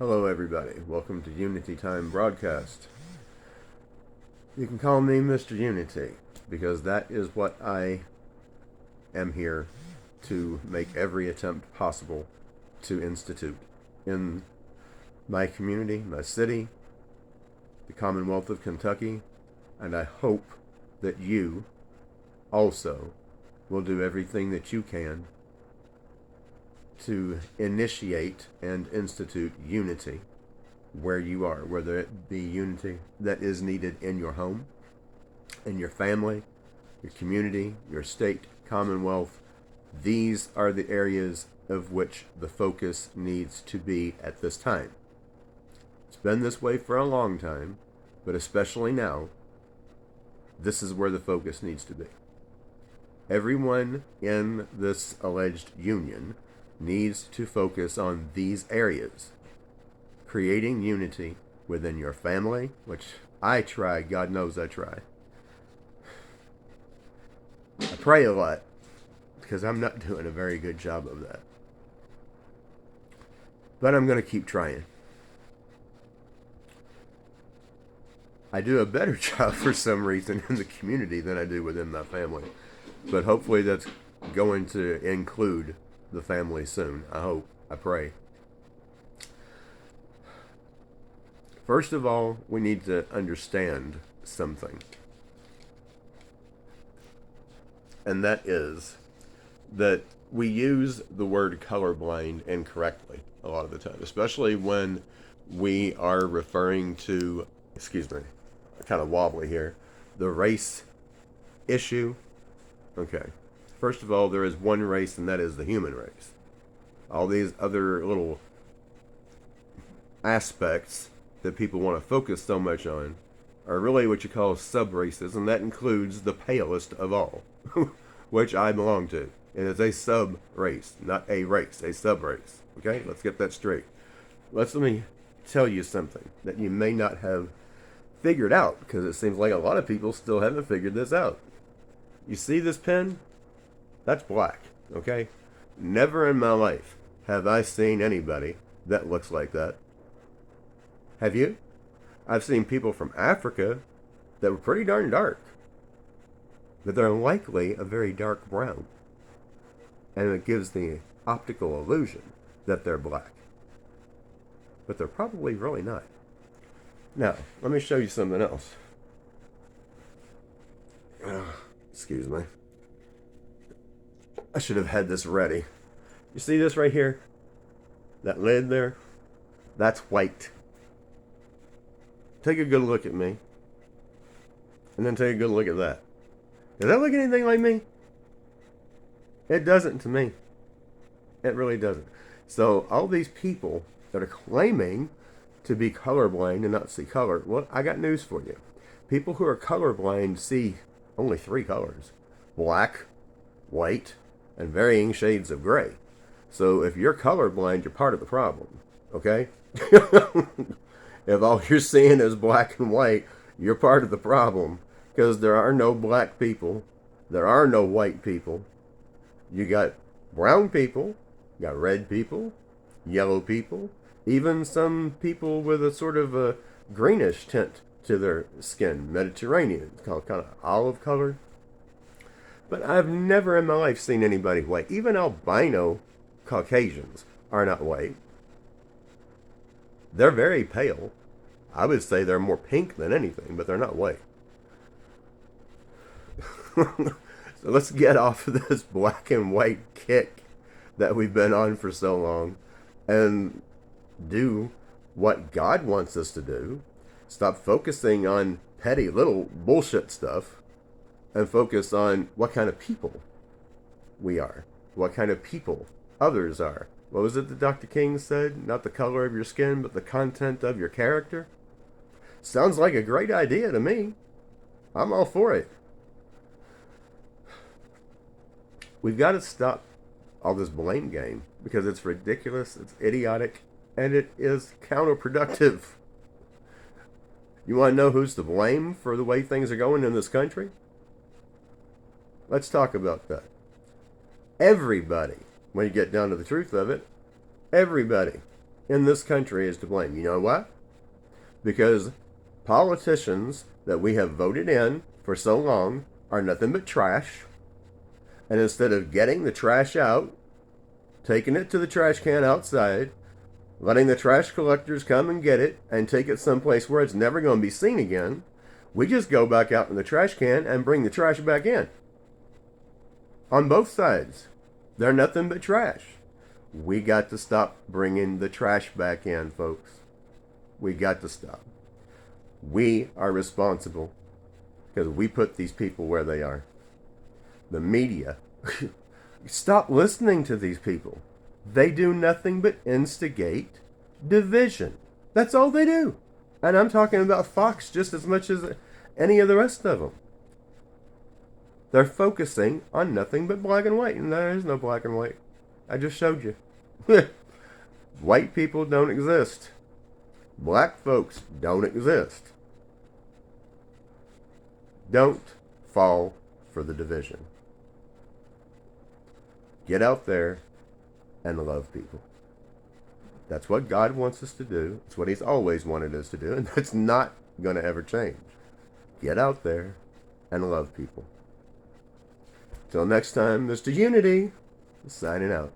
Hello, everybody. Welcome to Unity Time Broadcast. You can call me Mr. Unity because that is what I am here to make every attempt possible to institute in my community, my city, the Commonwealth of Kentucky, and I hope that you also will do everything that you can to initiate and institute unity where you are, whether it be unity that is needed in your home, in your family, your community, your state, commonwealth. These are the areas of which the focus needs to be at this time. It's been this way for a long time, but especially now, this is where the focus needs to be. Everyone in this alleged union needs to focus on these areas. Creating unity within your family, which I try, God knows I try. I pray a lot because I'm not doing a very good job of that. But I'm going to keep trying. I do a better job for some reason in the community than I do within my family. But hopefully that's going to include the family soon. I hope. I pray. First of all, we need to understand something. And that is that we use the word colorblind incorrectly a lot of the time, especially when we are referring to, excuse me, I'm kind of wobbly here, the race issue. Okay. First of all, there is one race, and that is the human race. All these other little aspects that people want to focus so much on are really what you call sub-races, and that includes the palest of all, which I belong to. It is a sub-race, not a race, a sub-race. Okay? Let's get that straight. Let me tell you something that you may not have figured out, because it seems like a lot of people still haven't figured this out. You see this pen? That's black, okay? Never in my life have I seen anybody that looks like that. Have you? I've seen people from Africa that were pretty darn dark. But they're likely a very dark brown. And it gives the optical illusion that they're black. But they're probably really not. Now, let me show you something else. Excuse me. I should have had this ready. You see this right here? That lid there? That's white. Take a good look at me. And then take a good look at that. Does that look anything like me? It doesn't to me. It really doesn't. So all these people that are claiming to be colorblind and not see color, well, I got news for you. People who are colorblind see only 3 colors. Black, white, and varying shades of gray. So if you're colorblind, you're part of the problem. Okay? If all you're seeing is black and white, you're part of the problem. Because there are no black people. There are no white people. You got brown people. You got red people. Yellow people. Even some people with a sort of a greenish tint to their skin. Mediterranean. It's called kind of olive color. But I've never in my life seen anybody white. Even albino Caucasians are not white. They're very pale. I would say they're more pink than anything, but they're not white. So let's get off of this black and white kick that we've been on for so long and do what God wants us to do. Stop focusing on petty little bullshit stuff and focus on what kind of people we are. What kind of people others are. What was it that Dr. King said? Not the color of your skin, but the content of your character? Sounds like a great idea to me. I'm all for it. We've got to stop all this blame game because it's ridiculous, it's idiotic, and it is counterproductive. You want to know who's to blame for the way things are going in this country? Let's talk about that. Everybody, when you get down to the truth of it, everybody in this country is to blame. You know what? Because politicians that we have voted in for so long are nothing but trash. And instead of getting the trash out, taking it to the trash can outside, letting the trash collectors come and get it and take it someplace where it's never going to be seen again, we just go back out in the trash can and bring the trash back in. On both sides. They're nothing but trash. We got to stop bringing the trash back in, folks. We got to stop. We are responsible because we put these people where they are. The media. Stop listening to these people. They do nothing but instigate division. That's all they do. And I'm talking about Fox just as much as any of the rest of them. They're focusing on nothing but black and white. And there is no black and white. I just showed you. White people don't exist. Black folks don't exist. Don't fall for the division. Get out there and love people. That's what God wants us to do. It's what He's always wanted us to do. And that's not going to ever change. Get out there and love people. Till next time, Mr. Unity, signing out.